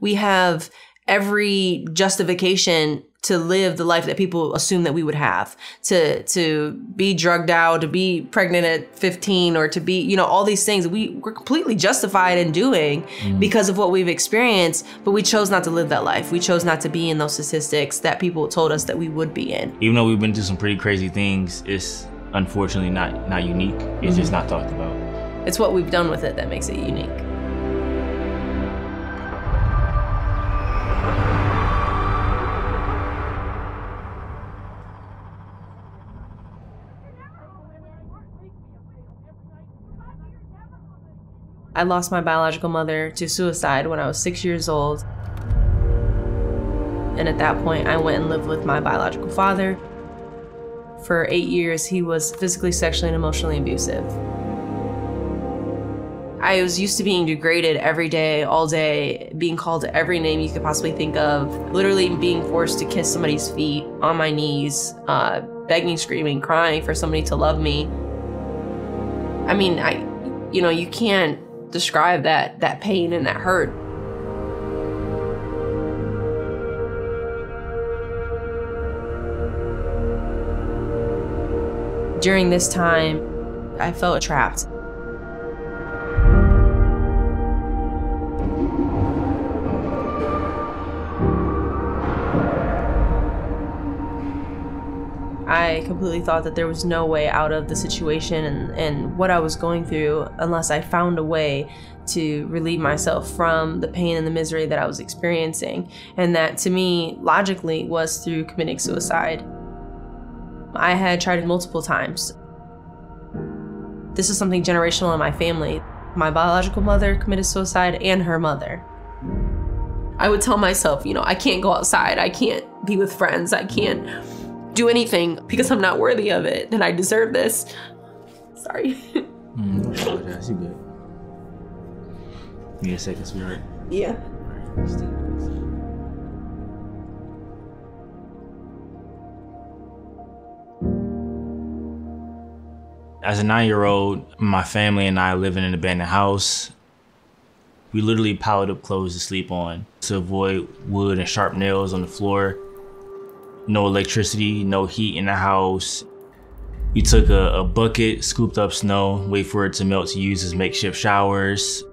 We have every justification to live the life that people assume that we would have, to be drugged out, to be pregnant at 15, or to be, you know, all these things we're completely justified in doing because of what we've experienced, but we chose not to live that life. We chose not to be in those statistics that people told us that we would be in. Even though we've been through some pretty crazy things, it's unfortunately not unique. It's just not talked about. It's what we've done with it that makes it unique. I lost my biological mother to suicide when I was 6 years old. And at that point, I went and lived with my biological father. For 8 years, he was physically, sexually, and emotionally abusive. I was used to being degraded every day, all day, being called every name you could possibly think of, literally being forced to kiss somebody's feet on my knees, begging, screaming, crying for somebody to love me. I mean, you can't describe that pain and that hurt. During this time, I felt trapped. I completely thought that there was no way out of the situation and what I was going through unless I found a way to relieve myself from the pain and the misery that I was experiencing. And that, to me, logically, was through committing suicide. I had tried it multiple times. This is something generational in my family. My biological mother committed suicide and her mother. I would tell myself, I can't go outside. I can't be with friends. I can't do anything because I'm not worthy of it and I deserve this. Sorry. Don't apologize, you good. Need a second, sweetheart? Yeah. As a 9-year-old, my family and I live in an abandoned house. We literally piled up clothes to sleep on to avoid wood and sharp nails on the floor. No electricity, no heat in the house. We took a bucket, scooped up snow, wait for it to melt to use as makeshift showers.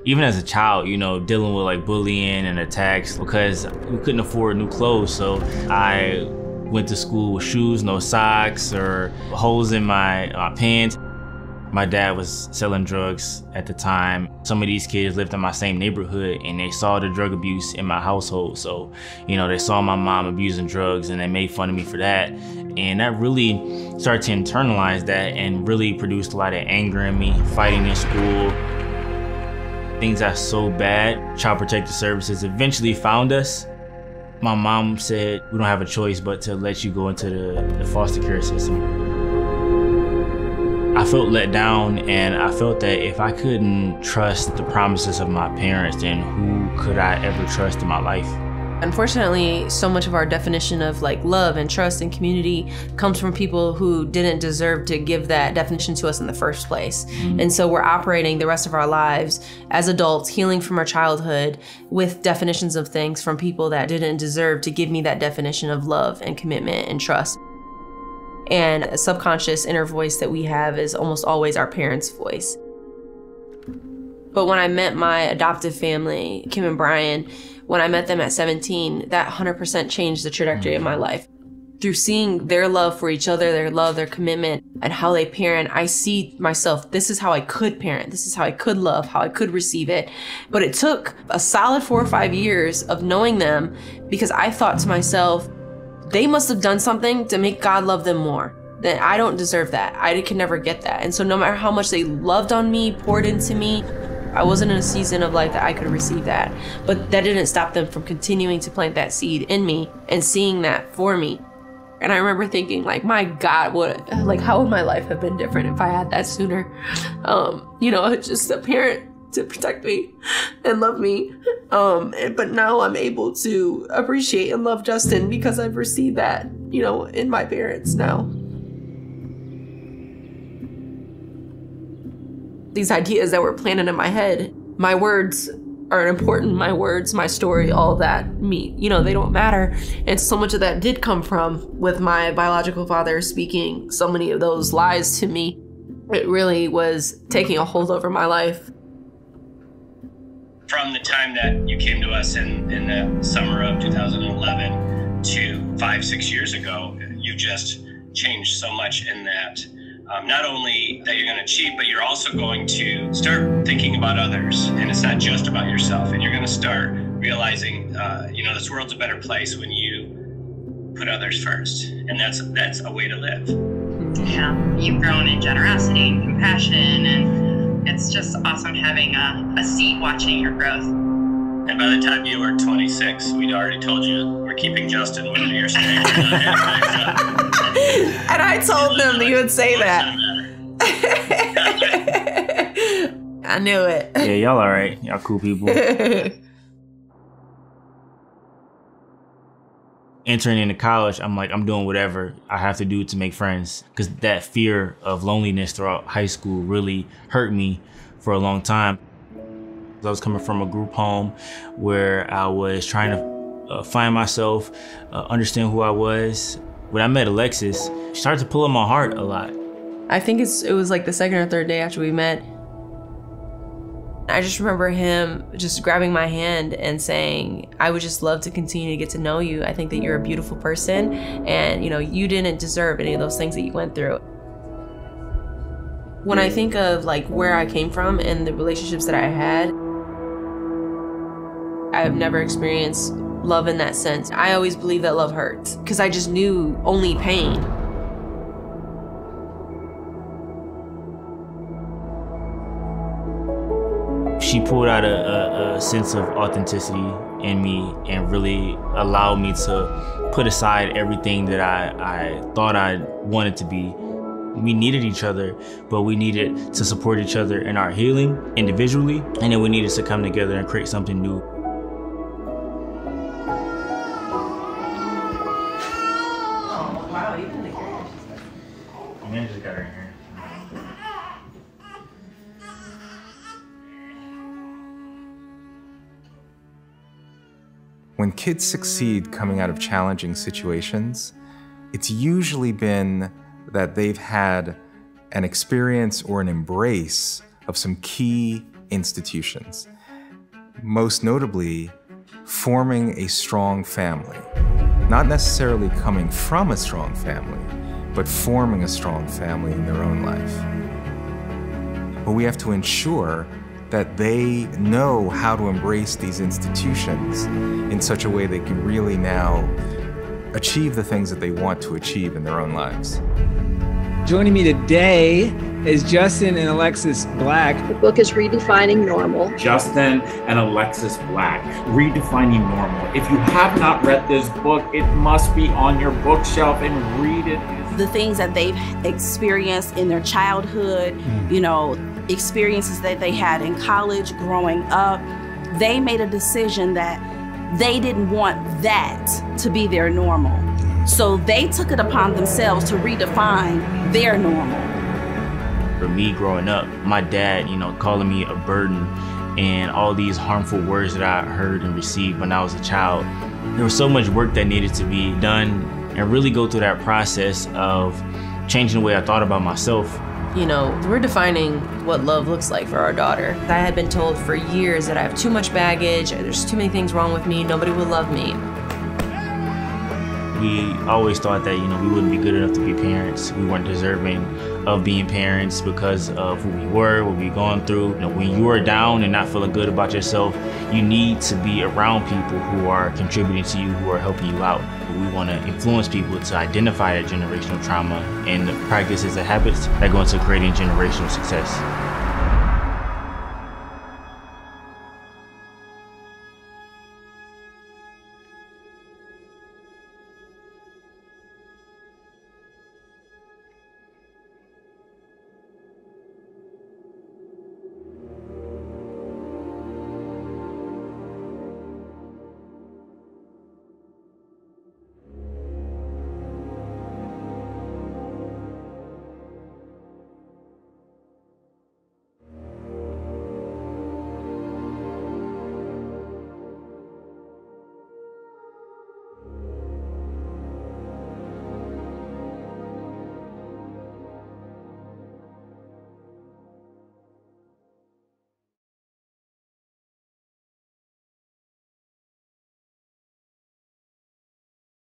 Even as a child, dealing with like bullying and attacks because we couldn't afford new clothes. So I went to school with shoes, no socks, or holes in my pants. My dad was selling drugs at the time. Some of these kids lived in my same neighborhood and they saw the drug abuse in my household. So, they saw my mom abusing drugs and they made fun of me for that. And that really started to internalize that and really produced a lot of anger in me, fighting in school. Things got so bad, Child Protective Services eventually found us. My mom said, we don't have a choice but to let you go into the foster care system. I felt let down and I felt that if I couldn't trust the promises of my parents, then who could I ever trust in my life? Unfortunately, so much of our definition of like love and trust and community comes from people who didn't deserve to give that definition to us in the first place. And so we're operating the rest of our lives as adults, healing from our childhood with definitions of things from people that didn't deserve to give me that definition of love and commitment and trust. And a subconscious inner voice that we have is almost always our parents' voice. But when I met my adoptive family, Kim and Brian, when I met them at 17, that 100% changed the trajectory of my life. Through seeing their love for each other, their love, their commitment, and how they parent, I see myself, this is how I could parent, this is how I could love, how I could receive it. But it took a solid 4 or 5 years of knowing them because I thought to myself, they must have done something to make God love them more. That I don't deserve that. I can never get that. And so no matter how much they loved on me, poured into me, I wasn't in a season of life that I could receive that. But that didn't stop them from continuing to plant that seed in me and seeing that for me. And I remember thinking, like, my God, how would my life have been different if I had that sooner? Just a parent to protect me and love me. But now I'm able to appreciate and love Justin because I've received that, in my parents now. These ideas that were planted in my head, my words aren't important. My words, my story, all of that, they don't matter. And so much of that did come from with my biological father speaking so many of those lies to me. It really was taking a hold over my life. From the time that you came to us in the summer of 2011 to 5-6 years ago, you just changed so much in that. Not only that you're going to cheat, but you're also going to start thinking about others. And it's not just about yourself. And you're going to start realizing, this world's a better place when you put others first. And that's a way to live. Yeah, you've grown in generosity and compassion, and it's just awesome having a seat watching your growth. And by the time you were 26, we'd already told you we're keeping Justin whether you're staying or not. And I told them that you would say that. I knew it. Yeah, y'all all right. Y'all cool people. Entering into college, I'm like, I'm doing whatever I have to do to make friends. Because that fear of loneliness throughout high school really hurt me for a long time. I was coming from a group home where I was trying to find myself, understand who I was. When I met Alexis, she started to pull at my heart a lot. I think it was like the second or third day after we met. I just remember him just grabbing my hand and saying, I would just love to continue to get to know you. I think that you're a beautiful person, and you didn't deserve any of those things that you went through. When I think of like where I came from and the relationships that I had, I have never experienced love in that sense. I always believed that love hurts because I just knew only pain. She pulled out a sense of authenticity in me and really allowed me to put aside everything that I thought I wanted to be. We needed each other, but we needed to support each other in our healing individually, and then we needed to come together and create something new. Just got her in here. When kids succeed coming out of challenging situations, it's usually been that they've had an experience or an embrace of some key institutions. Most notably, forming a strong family. Not necessarily coming from a strong family, but forming a strong family in their own life. But we have to ensure that they know how to embrace these institutions in such a way they can really now achieve the things that they want to achieve in their own lives. Joining me today is Justin and Alexis Black. The book is Redefining Normal. Justin and Alexis Black, Redefining Normal. If you have not read this book, it must be on your bookshelf, and read it. The things that they've experienced in their childhood, experiences that they had in college, growing up, they made a decision that they didn't want that to be their normal. So they took it upon themselves to redefine their normal. For me growing up, my dad, calling me a burden and all these harmful words that I heard and received when I was a child. There was so much work that needed to be done and really go through that process of changing the way I thought about myself. We're defining what love looks like for our daughter. I had been told for years that I have too much baggage, there's too many things wrong with me, nobody will love me. We always thought that, we wouldn't be good enough to be parents. We weren't deserving of being parents because of who we were, what we've gone through. When you are down and not feeling good about yourself, you need to be around people who are contributing to you, who are helping you out. We want to influence people to identify that generational trauma and the practices and habits that go into creating generational success.